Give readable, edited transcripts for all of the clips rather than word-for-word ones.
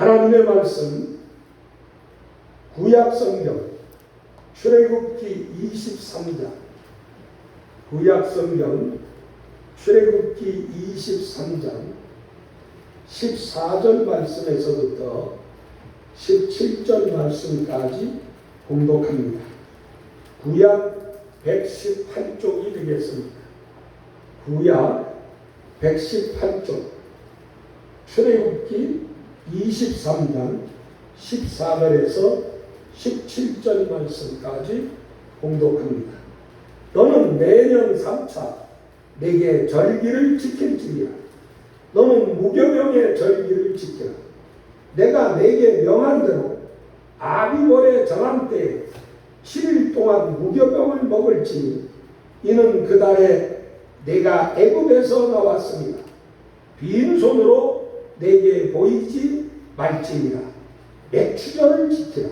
하나님의 말씀 구약성경 출애굽기 23장 구약성경 출애굽기 23장 14절 말씀에서부터 17절 말씀까지 공독합니다. 구약 118쪽이 되겠습니다. 구약 118쪽 출애굽기 23장 14절에서 17절 말씀까지 공독합니다. 너는 매년 3차 내게 절기를 지킬지니라. 너는 무교병의 절기를 지키라. 내가 내게 명한 대로 아비월의 정한 때에 7일 동안 무교병을 먹을지니 이는 그 달에 내가 애굽에서 나왔습니다. 빈손으로 내게 보이지 말지니라. 맥추절을 지키라.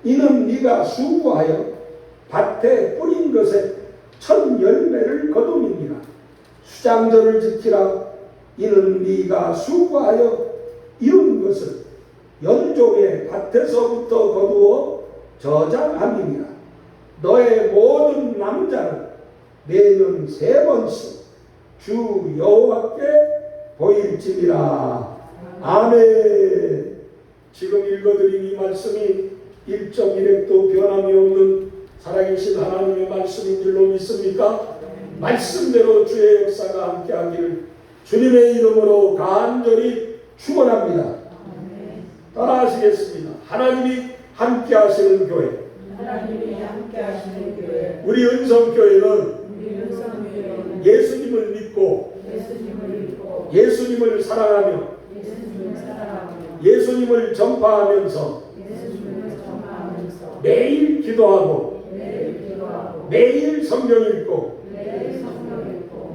이는 네가 수고하여 밭에 뿌린 것에 첫 열매를 거둠이니라. 수장절을 지키라. 이는 네가 수고하여 이룬 것을 연종의 밭에서부터 거두어 저장함이니라. 너의 모든 남자는 매년 3번씩 주 여호와께 보일지니라. 아멘. 지금 읽어드린 이 말씀이 1.1획도 변함이 없는 살아계신 하나님의 말씀인 줄로 믿습니까? 말씀대로 주의 역사가 함께하기를 주님의 이름으로 간절히 축원합니다. 따라하시겠습니다. 하나님이 함께하시는 교회. 우리 은성교회는 예수님을 믿고 예수님을 사랑하며 예수님을 전파하면서 매일 기도하고 매일 성경 읽고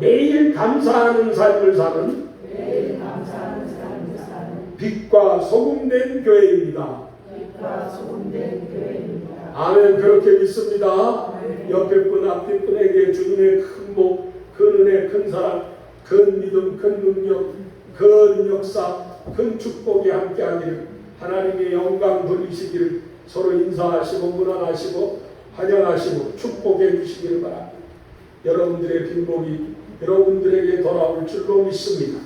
매일 감사하는 삶을 사는 빛과 소금된 교회입니다. 아멘. 그렇게 믿습니다. 옆에 분 앞에 분에게 주님의 큰 복, 큰 은혜, 큰 사랑, 큰 믿음, 큰 능력, 큰 역사, 큰 축복이 함께하기를 하나님의 영광 돌리시기를 서로 인사하시고 문안하시고 환영하시고 축복해 주시기를 바랍니다. 여러분들의 빈복이 여러분들에게 돌아올 줄로 믿습니다.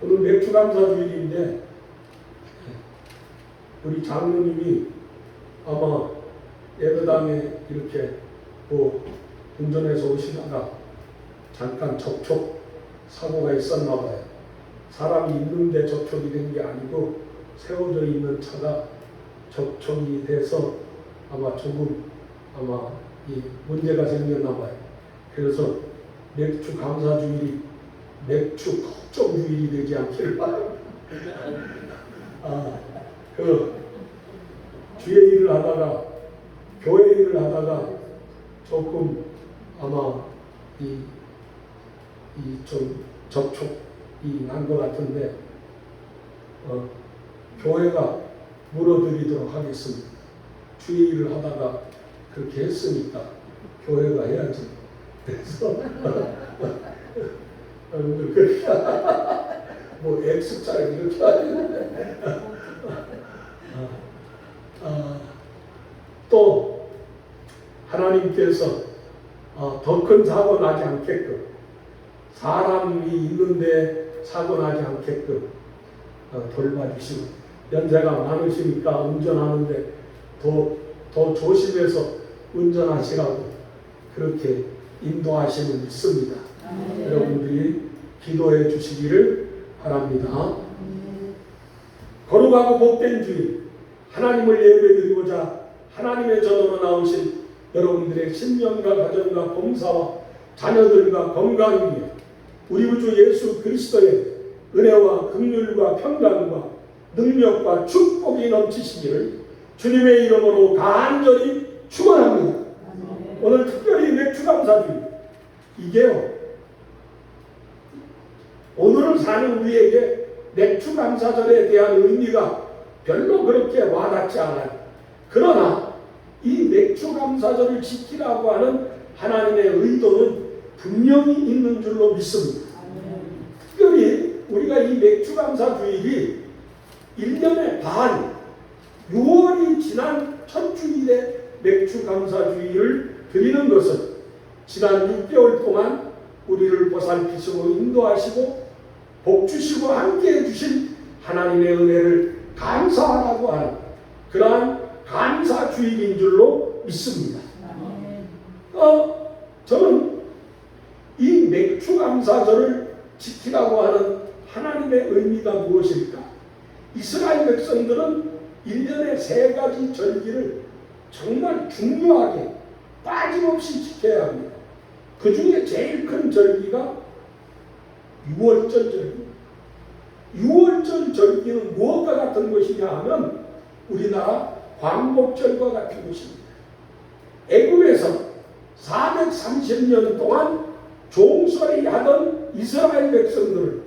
오늘 맥주감사주일인데 우리 장로님이 아마 예배당에 이렇게 운전해서 오시다가 잠깐 접촉 사고가 있었나 봐요. 사람이 있는데 접촉이 된 게 아니고 세워져 있는 차가 접촉이 돼서 조금 이 문제가 생겼나 봐요. 그래서 맥주 감사주일이 맥주 걱정주일이 되지 않기를 바랍니다. 주의 일을 하다가 교회 일을 하다가 조금 좀 접촉이 난 것 같은데 교회가 물어드리도록 하겠습니다. 주의 일을 하다가 그렇게 했으니까 교회가 해야지. 그래서 여러분들 그렇게 X자를 이렇게 하는데 또 하나님께서 더 큰 사고 나지 않게끔 사람이 있는데 사고 나지 않게끔 돌봐주시고 연세가 많으시니까 운전하는데 더 조심해서 운전하시라고 그렇게 인도하시면 믿습니다. 여러분들이 기도해 주시기를 바랍니다. 거룩하고 복된 주일 하나님을 예배드리고자 하나님의 전으로 나오신 여러분들의 신령과 가정과 봉사와 자녀들과 건강이며 우리 우주 예수 그리스도의 은혜와 긍휼과 평강과 능력과 축복이 넘치시기를 주님의 이름으로 간절히 축원합니다. 오늘 특별히 맥주감사주일 이게요 오늘을 사는 우리에게 맥주감사절에 대한 의미가 별로 그렇게 와닿지 않아요. 그러나 이 맥주감사절을 지키라고 하는 하나님의 의도는 분명히 있는 줄로 믿습니다. 이 맥주감사 주일이 1년의 반 6월이 지난 첫 주일에 맥주감사 주일을 드리는 것은 지난 6개월 동안 우리를 보살피시고 인도하시고 복주시고 함께해 주신 하나님의 은혜를 감사하라고 하는 그러한 감사 주일인 줄로 믿습니다. 저는 이 맥주감사절을 지키라고 하는 하나님의 의미가 무엇일까? 이스라엘 백성들은 1년에 3가지 절기를 정말 중요하게 빠짐없이 지켜야 합니다. 그 중에 제일 큰 절기가 6월절 절기입니다. 6월절 절기는 무엇과 같은 것이냐 하면 우리나라 광복절과 같은 것입니다. 애굽에서 430년 동안 종살이 하던 이스라엘 백성들을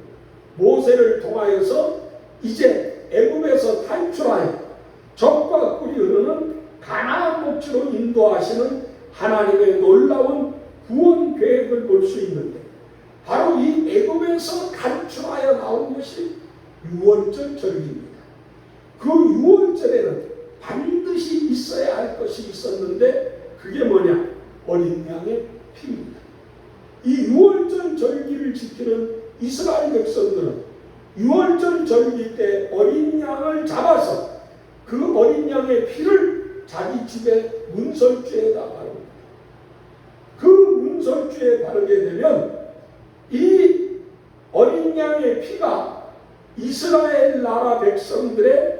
모세를 통하여서 이제 애굽에서 탈출하여 적과 꿀이 흐르는 가나안 목지로 인도하시는 하나님의 놀라운 구원 계획을 볼 수 있는데 바로 이 애굽에서 탈출하여 나온 것이 6월절 절기입니다. 그 6월절에는 반드시 있어야 할 것이 있었는데 그게 뭐냐? 어린 양의 피입니다. 이 6월절 절기를 지키는 이스라엘 백성들은 6월절 절기 때 어린 양을 잡아서 그 어린 양의 피를 자기 집에 문설주에다 바릅니다. 그 문설주에 바르게 되면 이 어린 양의 피가 이스라엘 나라 백성들의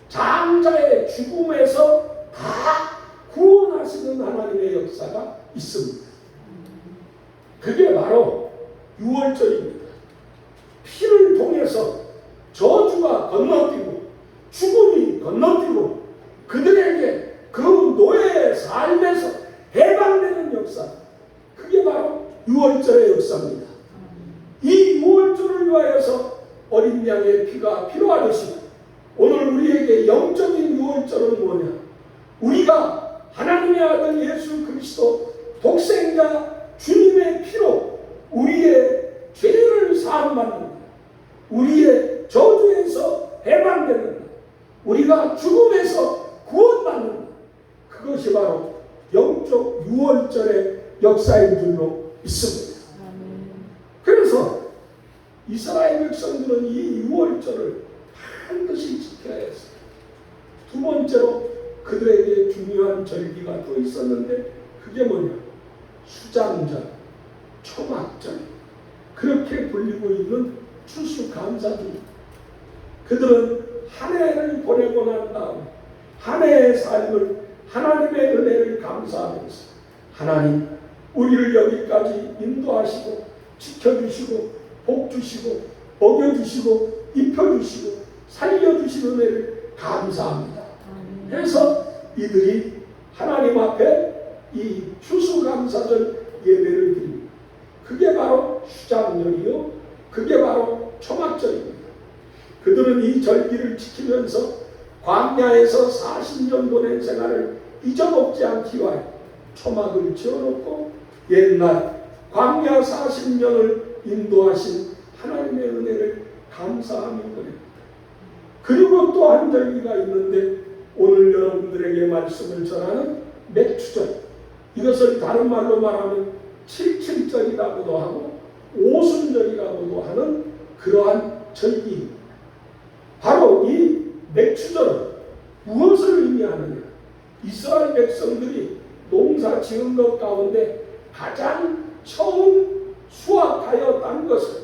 장자의 죽음에서 다 구원하시는 하나님의 역사가 있습니다. 그게 바로 6월절입니다. 피를 통해서 저주가 건너뛰고 죽음이 건너뛰고 그들에게 그 노예의 삶에서 해방되는 역사, 그게 바로 6월절의 역사입니다. 이 6월절을 위하여서 어린 양의 피가 필요하듯이 오늘 우리에게 영적인 6월절은 뭐냐? 우리가 하나님의 아들 예수 그리스도 독생자 주님의 피로 우리의 죄를 사함받는, 우리의 저주에서 해방되는, 우리가 죽음에서 구원받는, 그것이 바로 영적 6월절의 역사인 줄로 믿습니다. 그래서 이스라엘 백성들은 이 6월절을 반드시 지켜야 했어요. 두 번째로 그들에게 중요한 절기가 또 있었는데 그게 뭐냐? 수장절, 초막절, 그렇게 불리고 있는 추수감사절. 그들은 한 해를 보내고 난 다음 한 해의 삶을 하나님의 은혜를 감사하면서 하나님 우리를 여기까지 인도하시고 지켜주시고 복주시고 먹여주시고 입혀주시고 살려주신 은혜를 감사합니다. 그래서 이들이 하나님 앞에 이 추수감사절 예배를 드립니다. 그게 바로 수장절이요, 그게 바로 초막절입니다. 그들은 이 절기를 지키면서 광야에서 40년 보낸 생활을 잊어먹지 않기 위하여 초막을 지어놓고 옛날 광야 40년을 인도하신 하나님의 은혜를 감사하는 거예요. 그리고 또 한 절기가 있는데 오늘 여러분들에게 말씀을 전하는 맥추절, 이것을 다른 말로 말하면 칠칠절이라고도 하고 오순절이라고도 하는 그러한 절기입니다. 바로 이 맥추절은 무엇을 의미하느냐? 이스라엘 백성들이 농사 지은 것 가운데 가장 처음 수확하여 딴 것을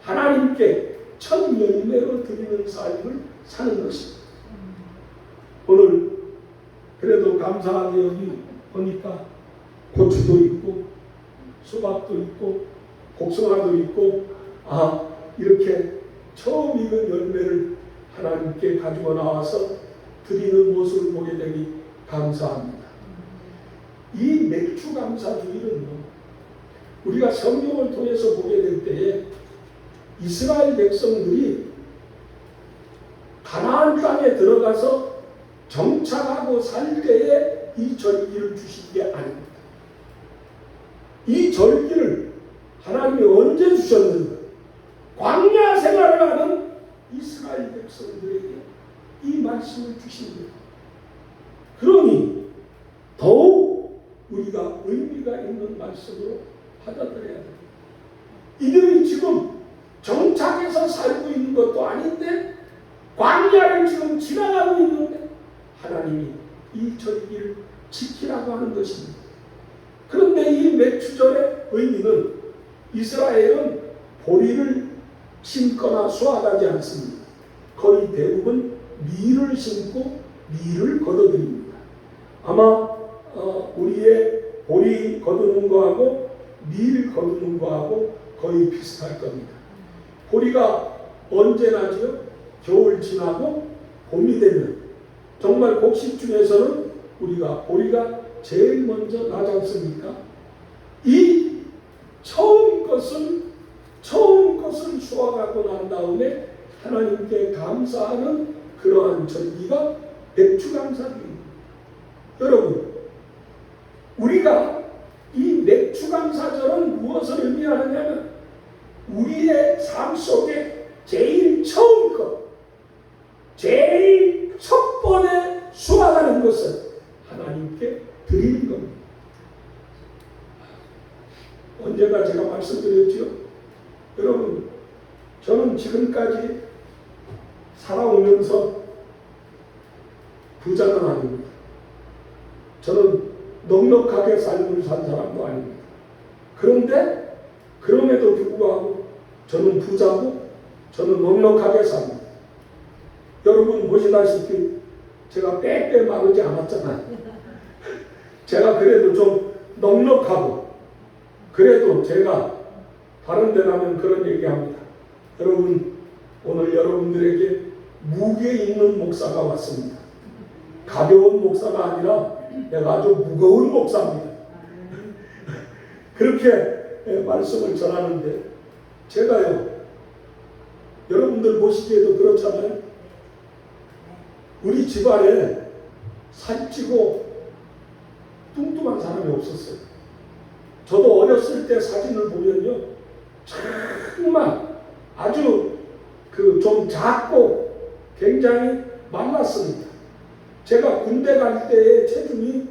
하나님께 첫 열매로 드리는 삶을 사는 것입니다. 오늘 그래도 감사하게 여기 보니까 고추도 있고 수박도 있고 복숭아도 있고 이렇게 처음 익은 열매를 하나님께 가지고 나와서 드리는 모습을 보게 되니 감사합니다. 이 맥주 감사주일은 우리가 성경을 통해서 보게 될 때에 이스라엘 백성들이 가나안 땅에 들어가서 정착하고 살 때에 이 절기를 주신 게 아닙니다. 이 절기를 하나님이 언제 주셨는가? 광야 생활을 하는 말씀을 주십니다. 그러니 더욱 우리가 의미가 있는 말씀으로 받아들여야 됩니다. 이들이 지금 정착해서 살고 있는 것도 아닌데 광야를 지금 지나가고 있는데 하나님이 이 절기를 지키라고 하는 것입니다. 그런데 이 맥추절의 의미는 이스라엘은 보리를 심거나 수확하지 않습니다. 거의 대부분 밀을 심고 밀을 거둬들입니다. 아마 우리의 보리 거두는 거하고 밀 거두는 거하고 거의 비슷할 겁니다. 보리가 언제 나죠? 겨울 지나고 봄이 되면 정말 곡식 중에서는 우리가 보리가 제일 먼저 나지 않습니까? 이 처음 것을 수확하고 난 다음에 하나님께 감사하는 그러한 절기가 맥추감사절입니다. 여러분, 우리가 이 맥추감사절은 무엇을 의미하느냐면 우리의 삶 속에 제일 처음 것, 제일 첫 번에 수확하는 것을 하나님께 드리는 겁니다. 언젠가 제가 말씀드렸죠. 여러분, 저는 지금까지 살아오면서 부자는 아닙니다. 저는 넉넉하게 삶을 산 사람도 아닙니다. 그런데 그럼에도 불구하고 저는 부자고 저는 넉넉하게 삽니다. 여러분 보시다시피 제가 빼빼 마르지 않았잖아요. 제가 그래도 좀 넉넉하고 그래도 제가 다른 데 가면 그런 얘기합니다. 여러분, 오늘 여러분들에게 무게 있는 목사가 왔습니다. 가벼운 목사가 아니라 내가 아주 무거운 목사입니다. 그렇게 말씀을 전하는데 제가요, 여러분들 보시기에도 그렇잖아요. 우리 집안에 살찌고 뚱뚱한 사람이 없었어요. 저도 어렸을 때 사진을 보면요, 정말 아주 좀 작고 굉장히 말랐습니다. 제가 군대 갈 때의 체중이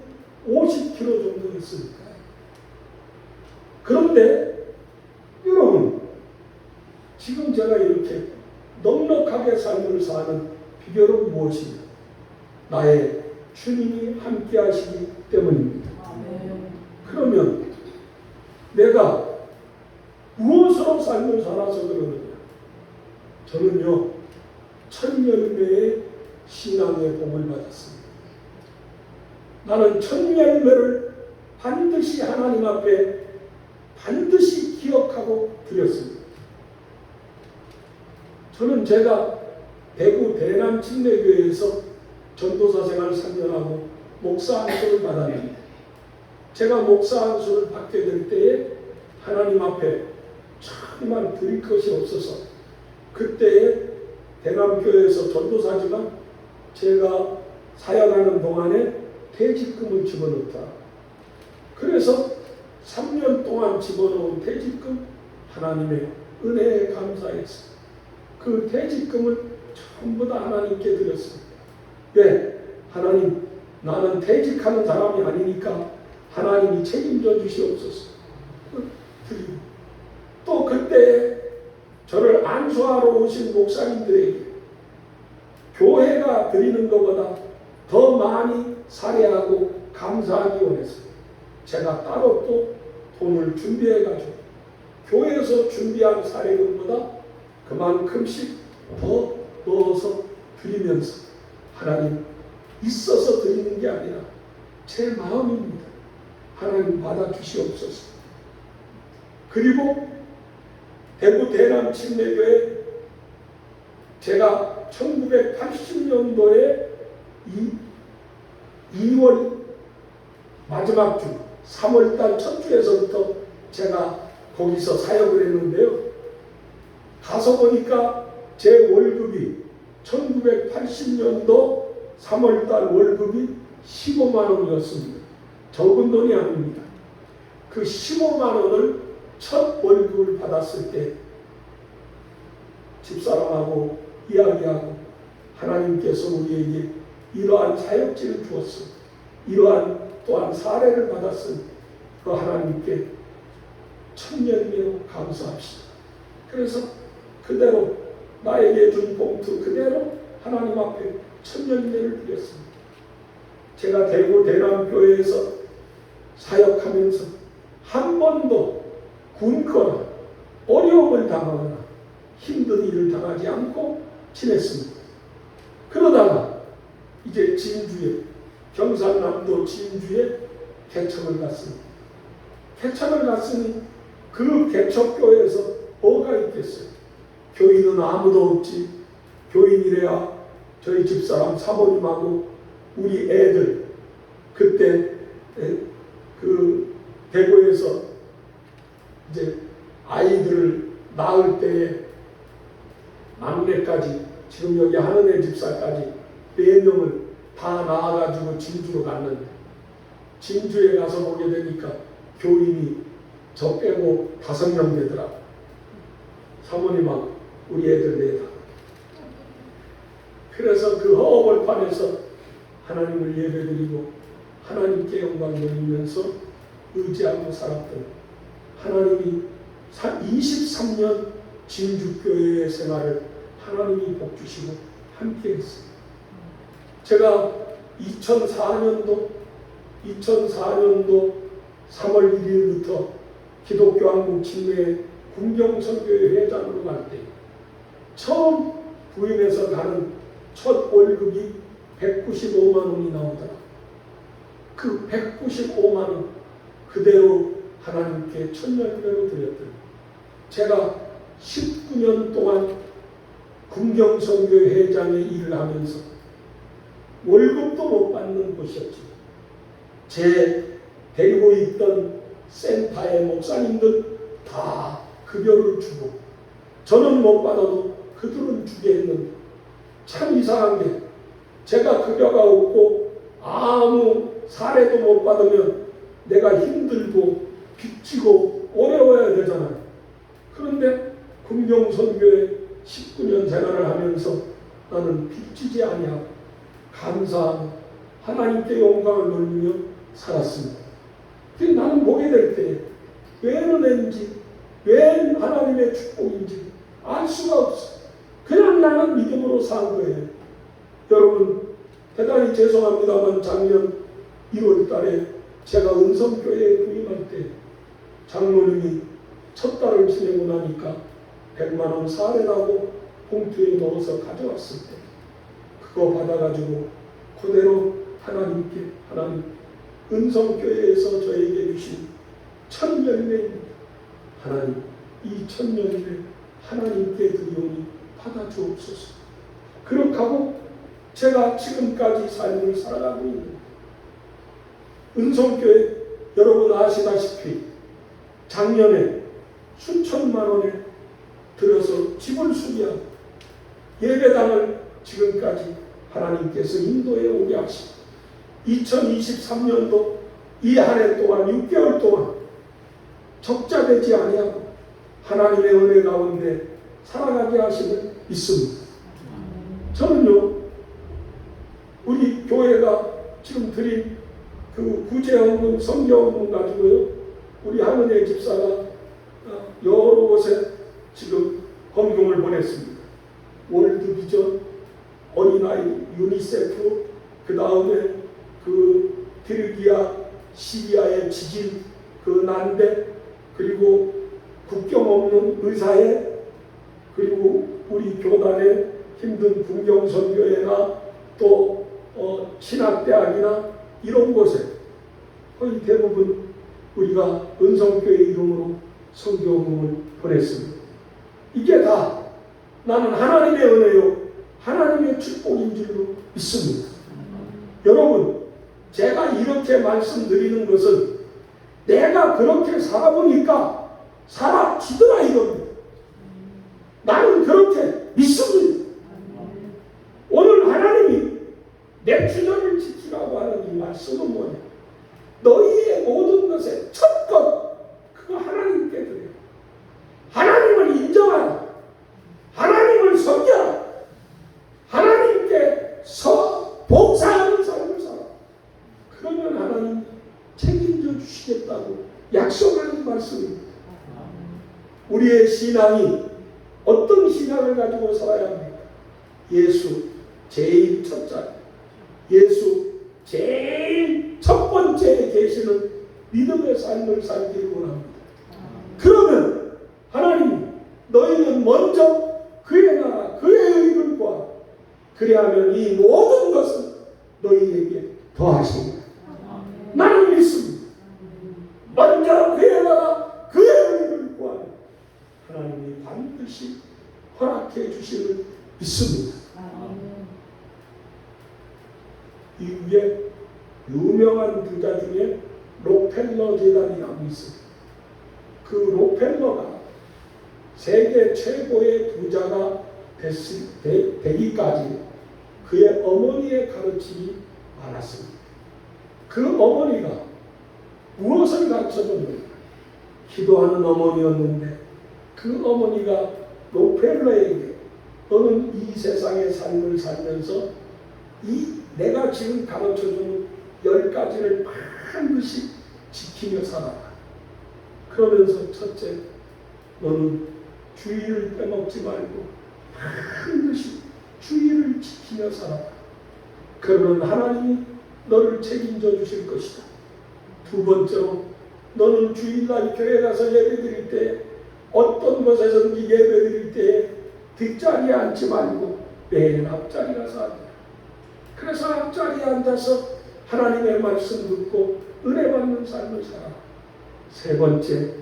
50kg 정도 됐습니다. 그런데 여러분, 지금 제가 이렇게 넉넉하게 삶을 사는 비결은 무엇입니까? 나의 주님이 함께 하시기 때문입니다. 그러면 내가 무엇으로 삶을 살아서 그러느냐? 저는요, 천열매의 신앙의 복을 받았습니다. 나는 천열매를 반드시 하나님 앞에 반드시 기억하고 드렸습니다. 저는 제가 대구 대남 침례교회에서 전도사 생활 3년하고 목사 안수를 받았는데 제가 목사 안수를 받게 될 때에 하나님 앞에 정말 드릴 것이 없어서 그때에 대남교회에서 전도사지만 제가 사역하는 동안에 퇴직금을 집어넣다. 그래서 3년 동안 집어넣은 퇴직금 하나님의 은혜에 감사했습니다. 그 퇴직금을 전부 다 하나님께 드렸습니다. 왜? 하나님, 나는 퇴직하는 사람이 아니니까 하나님이 책임져 주시옵소서. 드리고 또 그때 저를 안수하러 오신 목사님들에게 교회가 드리는 것보다 더 많이 살해하고 감사하기 원했습니다. 제가 따로 또 돈을 준비해가지고 교회에서 준비한 사례금보다 그만큼씩 더 넣어서 드리면서 하나님, 있어서 드리는 게 아니라 제 마음입니다. 하나님 받아주시옵소서. 그리고 대구 대남 침례교회 제가 1980년도에 2월 마지막 주 3월달 첫 주에서부터 제가 거기서 사역을 했는데요. 가서 보니까 제 월급이 1980년도 3월달 월급이 15만 원이었습니다. 적은 돈이 아닙니다. 그 15만 원을 첫 월급을 받았을 때 집사람하고 이야기하고 하나님께서 우리에게 이러한 사역지를 주었습니다. 이러한 또한 사례를 받았으니 그 하나님께 천년이며 감사합시다. 그래서 그대로 나에게 준 봉투 그대로 하나님 앞에 천년예를 드렸습니다. 제가 대구 대남교회에서 사역하면서 한 번도 굶거나 어려움을 당하거나 힘든 일을 당하지 않고 지냈습니다. 그러다가 이제 진주에 경상남도 진주에 개척을 갔습니다. 개척을 갔으니 그 개척교회에서 뭐가 있겠어요? 교인은 아무도 없지. 교인이래야 저희 집사람 사모님하고 우리 애들 그때 그 대구에서 이제 아이들을 낳을 때에 막내까지 지금 여기 하는애 집사까지 4명을 다 낳아가지고 진주로 갔는데 진주에 가서 보게 되니까 교인이 저 빼고 5명 되더라고. 사모님하고 우리 애들 4다. 그래서 그 허허벌판에서 하나님을 예배드리고 하나님께 영광 돌리면서 의지하고 살았던 하나님이 23년 진주교회의 생활을 하나님이 복주시고 함께 했습니다. 제가 2004년도 3월 1일부터 기독교 한국 침례 군경선교회 회장으로 갈 때 처음 부임해서 가는 첫 월급이 195만 원이 나오더라. 그 195만 원 그대로 하나님께 천년배로 드렸더니 제가 19년 동안 군경선교회 회장의 일을 하면서 월급도 못 받는 곳이었지. 제 데리고 있던 센터의 목사님들 다 급여를 주고 저는 못 받아도 그들은 주게 했는데 참 이상한 게 제가 급여가 없고 아무 사례도 못 받으면 내가 힘들고 빚지고 어려워야 되잖아요. 그런데 군경선교회 19년 생활을 하면서 나는 빚지지 아니하고 감사하고 하나님께 영광을 돌리며 살았습니다. 근데 나는 보게 될 때 왜 은혜인지 왜 하나님의 축복인지 알 수가 없어. 그냥 나는 믿음으로 산 거예요. 여러분 대단히 죄송합니다만 작년 1월 달에 제가 은성교회에 부임할 때 장로님이 첫 달을 지내고 나니까 100만 원 사례라고 봉투에 넣어서 가져왔을 때 그거 받아가지고 그대로 하나님께 하나님 은성교회에서 저에게 주신 천열매입니다. 하나님 이 천열매 하나님께 드리오니 받아주옵소서. 그렇게 하고 제가 지금까지 삶을 살아가고 있는 은성교회 여러분 아시다시피 작년에 수천만 원을 들여서 집을 수리하고 예배당을 지금까지 하나님께서 인도에 오게 하시고 2023년도 이 한 해 동안 6개월 동안 적자되지 아니하고 하나님의 은혜 가운데 살아가게 하심을 믿습니다. 저는요 우리 교회가 지금 드린 그 구제헌금 성경헌금 가지고요 우리 하느님 집사가 여러 곳에 지금 헌금을 보냈습니다. 월드비전, 어린아이, 유니세프, 그 다음에 그 트르키아, 시리아의 지진, 그 난데, 그리고 국경 없는 의사회, 그리고 우리 교단의 힘든 군경선교회나 또 신학대학이나 이런 곳에 거의 대부분 우리가 은성교회 이름으로 선교헌금을 보냈습니다. 이게 다 나는 하나님의 은혜요 하나님의 축복인 줄로 믿습니다. 여러분 제가 이렇게 말씀드리는 것은 내가 그렇게 살아보니까 살아지더라 이겁니다. 나는 그렇게 믿습니다. 오늘 하나님이 내 주전을 지키라고 하는 이 말씀은 뭐냐? 너희의 모든 것의 첫것 그거 하나님께 드려. 하나님을 인정하라. 하나님을 섬겨라. 하나님께 신앙이 어떤 신앙을 가지고 살아야 합니까? 예수 제일 첫 자리, 예수 제일 첫 번째에 계시는 믿음의 삶을 살기를 원합니다. 그러면 하나님, 너희는 먼저 그의 나라, 그의 의를 구하라. 그리하면 이 모든 것은 너희에게 더하시리라. 나는 믿습니다. 먼저 그의 나라, 그의 의를 구하면 하나님이 반드시 허락해 주심을 믿습니다. 미국의 유명한 부자 중에 록펠러 재단이라고 있습니다. 그 록펠러가 세계 최고의 부자가 되기까지 그의 어머니의 가르침이 많았습니다. 그 어머니가 무엇을 가르쳐줬는가? 기도하는 어머니였는데 그 어머니가 록펠러에게 너는 이 세상의 삶을 살면서 내가 지금 가르쳐주는 10가지를 반드시 지키며 살아라. 그러면서 첫째, 너는 주의를 빼먹지 말고 반드시 주의를 지키며 살아라. 그러면 하나님이 너를 책임져 주실 것이다. 두 번째로, 너는 주일날 교회 가서 예배드릴 때 어떤 곳에서든지 예배드릴 때 뒷자리에 앉지 말고 맨 앞자리에 가서 앉아라. 그래서 앞자리에 앉아서 하나님의 말씀 듣고 은혜 받는 삶을 살아라. 세 번째,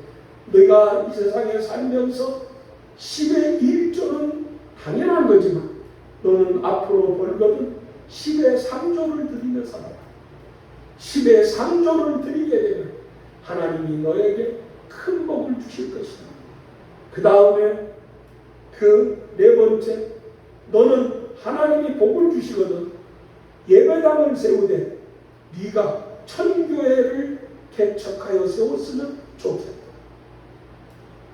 네가 이 세상에 살면서 10의 1조는 당연한 거지만 너는 앞으로 벌거든 10의 3조를 드리며 살아라. 10의 3조를 드리게 되면 하나님이 너에게 큰 복을 주실 것이다. 그 다음에 그 네 번째, 너는 하나님이 복을 주시거든 예배당을 세우되 네가 천교회를 개척하여 세웠으면 좋겠다.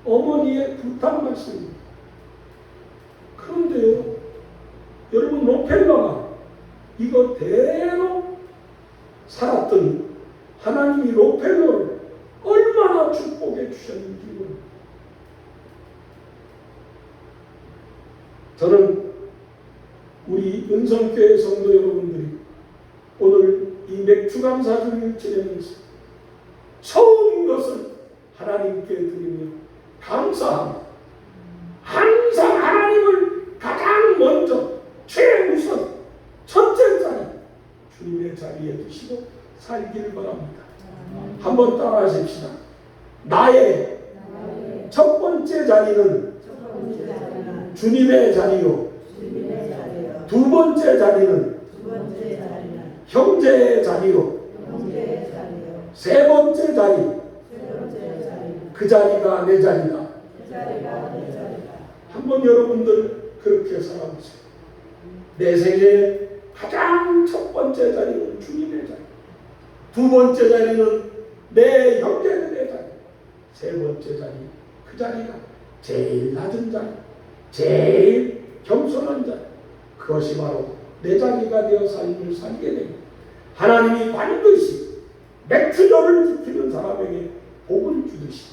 어머니의 부탁 말씀입니다. 그런데요, 여러분, 록펠러가 이거대로 살았더니 하나님이 록펠러를 얼마나 축복해 주셨는지 모릅니다. 저는 우리 은성교회 성도 여러분들이 오늘 이 맥주감사주를 지내면서 처음 것을 하나님께 드리며 감사합니다. 항상 하나님을 가장 먼저 최우선 첫째 자리 주님의 자리에 두시고 살기를 바랍니다. 한번 따라 하십시다. 나의 첫 번째 자리는 주님의 자리요. 두 번째 자리는 형제의 자리요. 세 번째 자리, 그 자리가 내 자리다. 한번 여러분들 그렇게 살아보세요. 내 생애의 가장 첫 번째 자리는 주님의 자리, 두 번째 자리는 내 형제들의 자리, 세 번째 자리, 그 자리가 제일 낮은 자리, 제일 겸손한 자리, 그것이 바로 내 자리가 되어 삶을 살게 됩니다. 하나님이 반드시 맥주조를 지키는 사람에게 복을 주듯이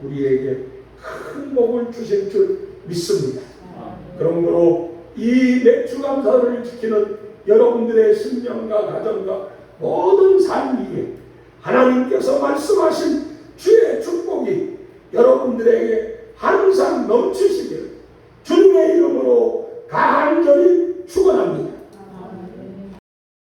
우리에게 큰 복을 주실 줄 믿습니다. 그러므로 이 맥주감사를 지키는 여러분들의 신명과 가정과 모든 삶 위에 하나님께서 말씀하신 주의 축복이 여러분들에게 항상 넘치시기를